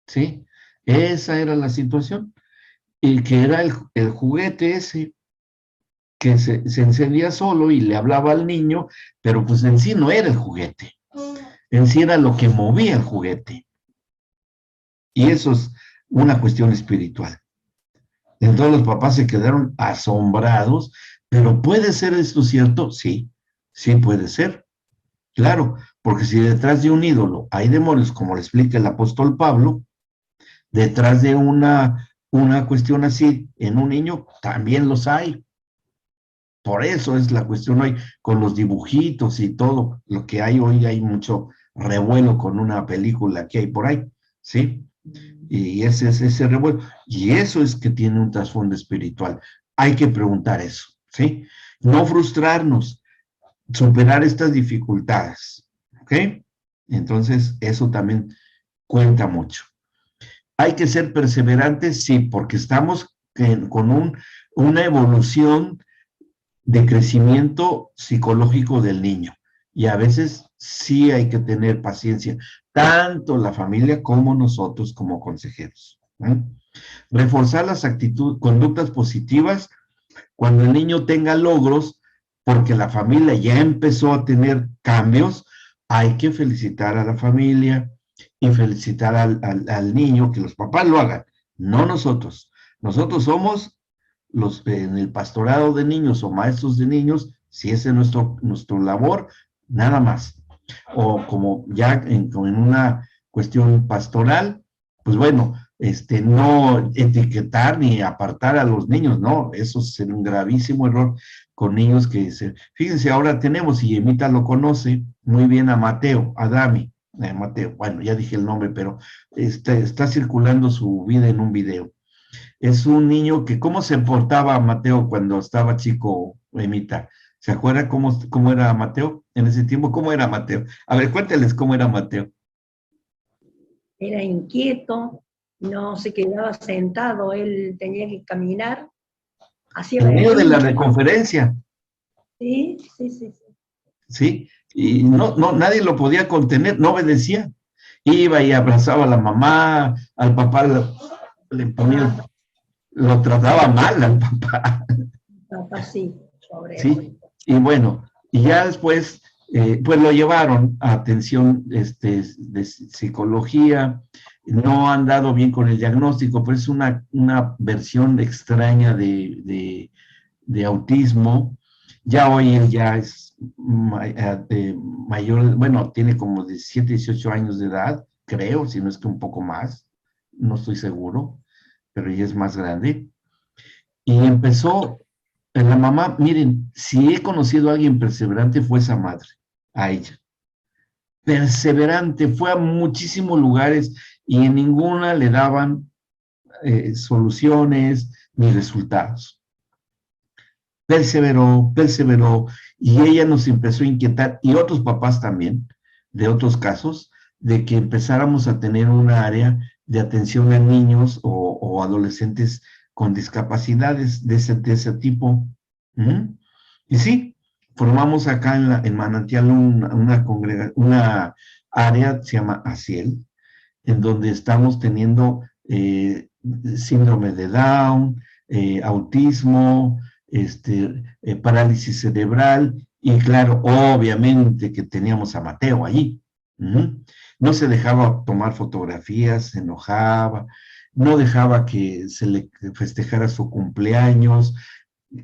¿sí? Esa era la situación. Y que era el juguete ese que se encendía solo y le hablaba al niño, pero pues en sí no era el juguete. En sí era lo que movía el juguete. Y eso es una cuestión espiritual. Entonces los papás se quedaron asombrados, pero ¿puede ser esto cierto? Sí, sí puede ser. Claro, porque si detrás de un ídolo hay demonios, como le explica el apóstol Pablo, detrás de una cuestión así en un niño también los hay. Por eso es la cuestión hoy con los dibujitos y todo lo que hay hoy, hay mucho revuelo con una película que hay por ahí, ¿sí? Y ese es ese revuelo. Y eso es que tiene un trasfondo espiritual. Hay que preguntar eso, ¿sí? No frustrarnos, superar estas dificultades, ¿ok? Entonces, eso también cuenta mucho. Hay que ser perseverantes, sí, porque estamos con una evolución de crecimiento psicológico del niño. Y a veces sí hay que tener paciencia, tanto la familia como nosotros como consejeros. Reforzar las conductas positivas cuando el niño tenga logros, porque la familia ya empezó a tener cambios, hay que felicitar a la familia y felicitar al niño, que los papás lo hagan, no nosotros. Nosotros somos los en el pastorado de niños o maestros de niños, si ese es nuestro labor, nada más. O como ya en una cuestión pastoral, pues bueno, no etiquetar ni apartar a los niños, no, eso es un gravísimo error con niños que fíjense, ahora tenemos, y Emita lo conoce muy bien a Mateo, a Dami, Mateo, bueno, ya dije el nombre, pero está circulando su vida en un video. Es un niño que, ¿cómo se portaba Mateo cuando estaba chico, Emita? ¿Se acuerda cómo era Mateo en ese tiempo? ¿Cómo era Mateo? A ver, cuénteles cómo era Mateo. Era inquieto, no se quedaba sentado, él tenía que caminar, hacía En medio de la berrinche. reconferencia, Sí, sí, sí, sí. ¿sí? Y nadie lo podía contener, no obedecía. Iba y abrazaba a la mamá, al papá le ponía, lo trataba mal al papá. Papá sí, sobre ¿Sí? Y bueno, y ya después, pues lo llevaron a atención de psicología, no han dado bien con el diagnóstico, pero es una versión extraña de autismo. Ya hoy él ya es mayor, bueno, tiene como 17, 18 años de edad, creo, si no es que un poco más, no estoy seguro, pero ya es más grande. Y empezó la mamá, miren, si he conocido a alguien perseverante fue esa madre, a ella. Perseverante, fue a muchísimos lugares y en ninguna le daban soluciones ni resultados. Perseveró, perseveró y ella nos empezó a inquietar y otros papás también, de otros casos, de que empezáramos a tener una área de atención a niños o adolescentes con discapacidades de ese tipo. Y sí, formamos acá en Manantial una área, se llama ACIEL, en donde estamos teniendo síndrome de Down, autismo, parálisis cerebral, y claro, obviamente que teníamos a Mateo allí. No se dejaba tomar fotografías, se enojaba, no dejaba que se le festejara su cumpleaños,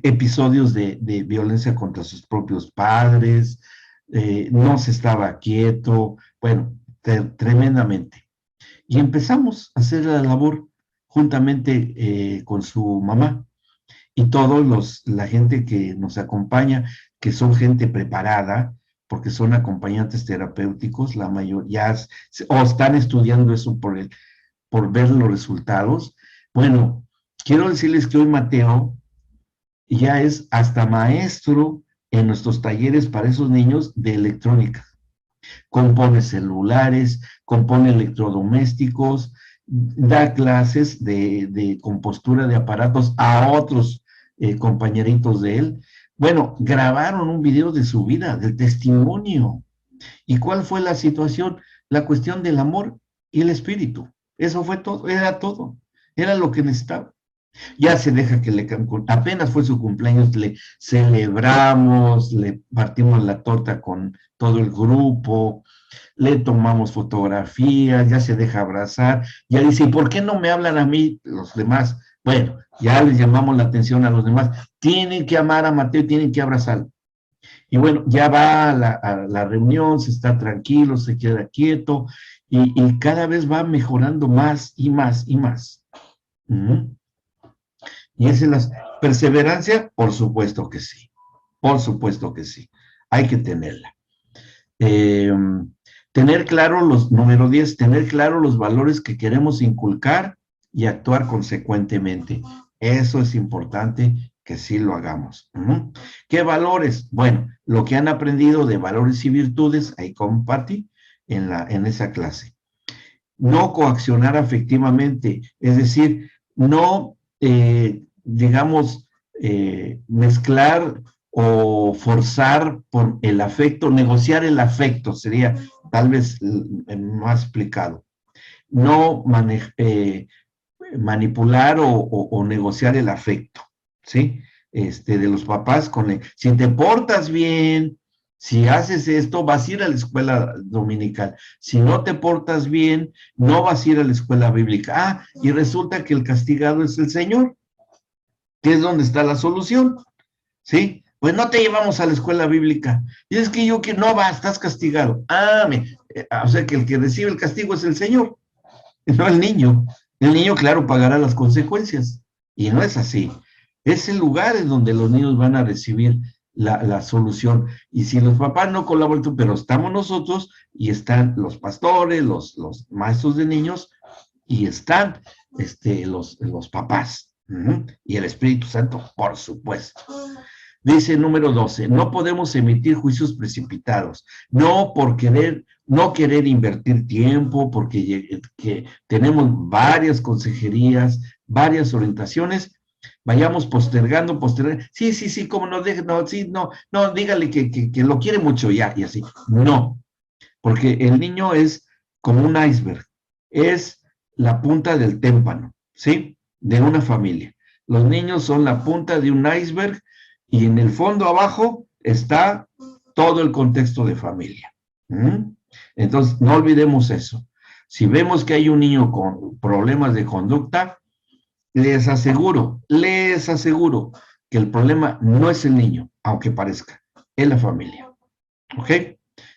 episodios de violencia contra sus propios padres, no se estaba quieto, bueno, tremendamente. Y empezamos a hacer la labor juntamente con su mamá. Y la gente que nos acompaña, que son gente preparada, porque son acompañantes terapéuticos, la mayoría, o están estudiando eso por ver los resultados. Bueno, quiero decirles que hoy Mateo ya es hasta maestro en nuestros talleres para esos niños de electrónica. Compone celulares, compone electrodomésticos, da clases de compostura de aparatos a otros compañeritos de él. Bueno, grabaron un video de su vida, del testimonio. ¿Y cuál fue la situación? La cuestión del amor y el espíritu. Eso fue todo, era lo que necesitaba. Ya se deja que apenas fue su cumpleaños, le celebramos, le partimos la torta con todo el grupo, le tomamos fotografías, ya se deja abrazar, ya dice, ¿y por qué no me hablan a mí los demás? Bueno, ya les llamamos la atención a los demás, tienen que amar a Mateo, tienen que abrazarlo. Y bueno, ya va a la reunión, se está tranquilo, se queda quieto, y cada vez va mejorando más y más y más. Y esa es la perseverancia, por supuesto que sí, por supuesto que sí, hay que tenerla. Tener claro número 10, tener claro los valores que queremos inculcar y actuar consecuentemente. Eso es importante que sí lo hagamos. ¿Qué valores? Bueno, lo que han aprendido de valores y virtudes, ahí compartí en esa clase. No coaccionar afectivamente, es decir, no, digamos, mezclar o forzar por el afecto, negociar el afecto, sería tal vez más explicado. No manipular o negociar el afecto, ¿sí? De los papás si te portas bien, si haces esto, vas a ir a la escuela dominical. Si no te portas bien, no vas a ir a la escuela bíblica. Ah, y resulta que el castigado es el Señor, que es donde está la solución, ¿sí? Pues no te llevamos a la escuela bíblica. Y es que no vas, estás castigado. O sea que el que recibe el castigo es el Señor, no el niño. El niño, claro, pagará las consecuencias. Y no es así. Es el lugar en donde los niños van a recibir la solución. Y si los papás no colaboran, pero estamos nosotros y están los pastores, los maestros de niños y están los papás. Y el Espíritu Santo, por supuesto. Dice número 12, no podemos emitir juicios precipitados, no querer invertir tiempo, porque tenemos varias consejerías, varias orientaciones, vayamos postergando. Sí, cómo no, dígale que lo quiere mucho ya, y así. No, porque el niño es como un iceberg, es la punta del témpano, ¿sí? De una familia. Los niños son la punta de un iceberg y en el fondo abajo está todo el contexto de familia. Entonces, no olvidemos eso. Si vemos que hay un niño con problemas de conducta, les aseguro que el problema no es el niño, aunque parezca, es la familia. ¿Ok?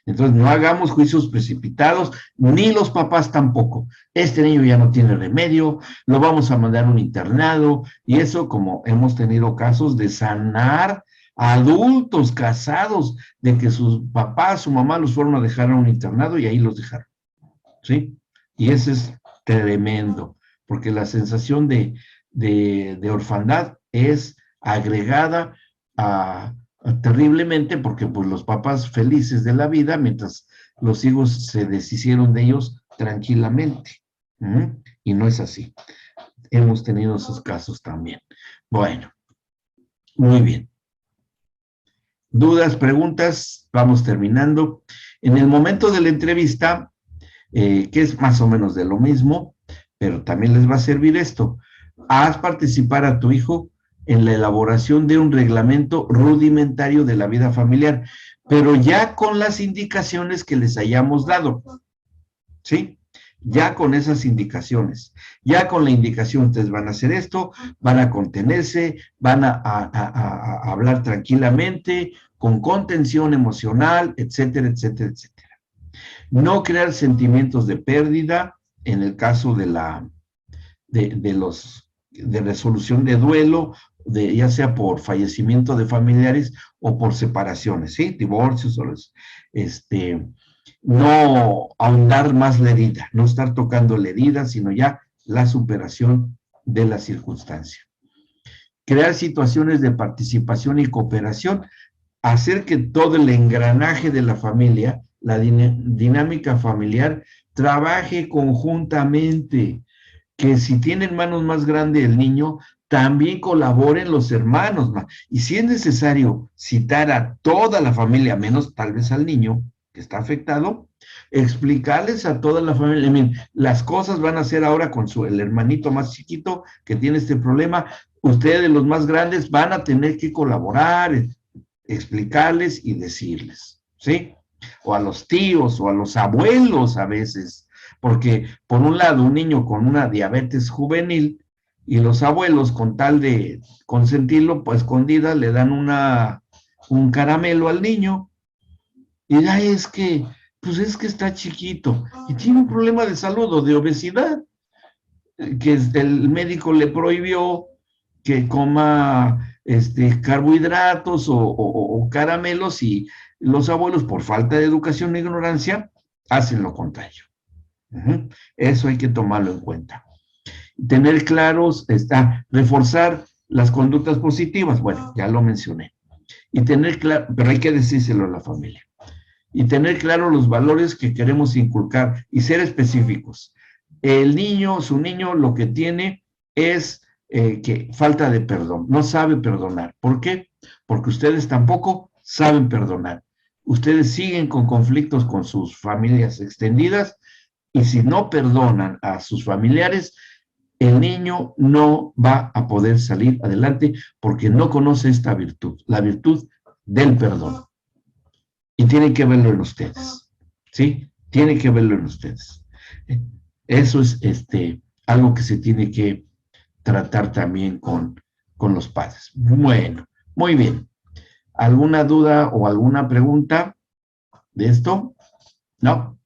Entonces, no hagamos juicios precipitados, ni los papás tampoco. Este niño ya no tiene remedio, lo vamos a mandar a un internado, y eso, como hemos tenido casos de sanar a adultos casados, de que sus papás, su mamá los fueron a dejar a un internado y ahí los dejaron. ¿Sí? Y eso es tremendo, porque la sensación de orfandad es agregada terriblemente, porque pues los papás felices de la vida, mientras los hijos se deshicieron de ellos tranquilamente. Y no es así. Hemos tenido esos casos también. Bueno, muy bien. ¿Dudas, preguntas? Vamos terminando. En el momento de la entrevista, que es más o menos de lo mismo, pero también les va a servir esto. Haz participar a tu hijo en la elaboración de un reglamento rudimentario de la vida familiar, pero ya con las indicaciones que les hayamos dado, ¿sí? Ya con esas indicaciones, ya con la indicación, ustedes van a hacer esto, van a contenerse, van a hablar tranquilamente, con contención emocional, etcétera, etcétera, etcétera. No crear sentimientos de pérdida, en el caso de de resolución de duelo, ya sea por fallecimiento de familiares o por separaciones, ¿sí? Divorcios o no ahondar más la herida, no estar tocando la herida, sino ya la superación de la circunstancia. Crear situaciones de participación y cooperación, hacer que todo el engranaje de la familia, la dinámica familiar, trabaje conjuntamente, que si tienen manos más grandes el niño, también colaboren los hermanos, y si es necesario citar a toda la familia, menos tal vez al niño que está afectado, explicarles a toda la familia, miren, las cosas van a ser ahora con el hermanito más chiquito que tiene este problema, ustedes los más grandes van a tener que colaborar, explicarles y decirles, ¿sí? O a los tíos o a los abuelos a veces, porque por un lado un niño con una diabetes juvenil y los abuelos con tal de consentirlo, pues escondidas le dan un caramelo al niño y ya pues es que está chiquito y tiene un problema de salud o de obesidad, que el médico le prohibió que coma carbohidratos o caramelos y los abuelos por falta de educación e ignorancia hacen lo contrario. Eso hay que tomarlo en cuenta. Tener claros, reforzar las conductas positivas, bueno, ya lo mencioné. Y tener claro, pero hay que decírselo a la familia. Y tener claro los valores que queremos inculcar y ser específicos. Su niño lo que tiene es que falta de perdón, no sabe perdonar. ¿Por qué? Porque ustedes tampoco saben perdonar. Ustedes siguen con conflictos con sus familias extendidas y si no perdonan a sus familiares, el niño no va a poder salir adelante porque no conoce esta virtud, la virtud del perdón. Y tienen que verlo en ustedes, ¿sí? Tienen que verlo en ustedes. Eso es algo que se tiene que tratar también con los padres. Bueno, muy bien. ¿Alguna duda o alguna pregunta de esto? ¿No?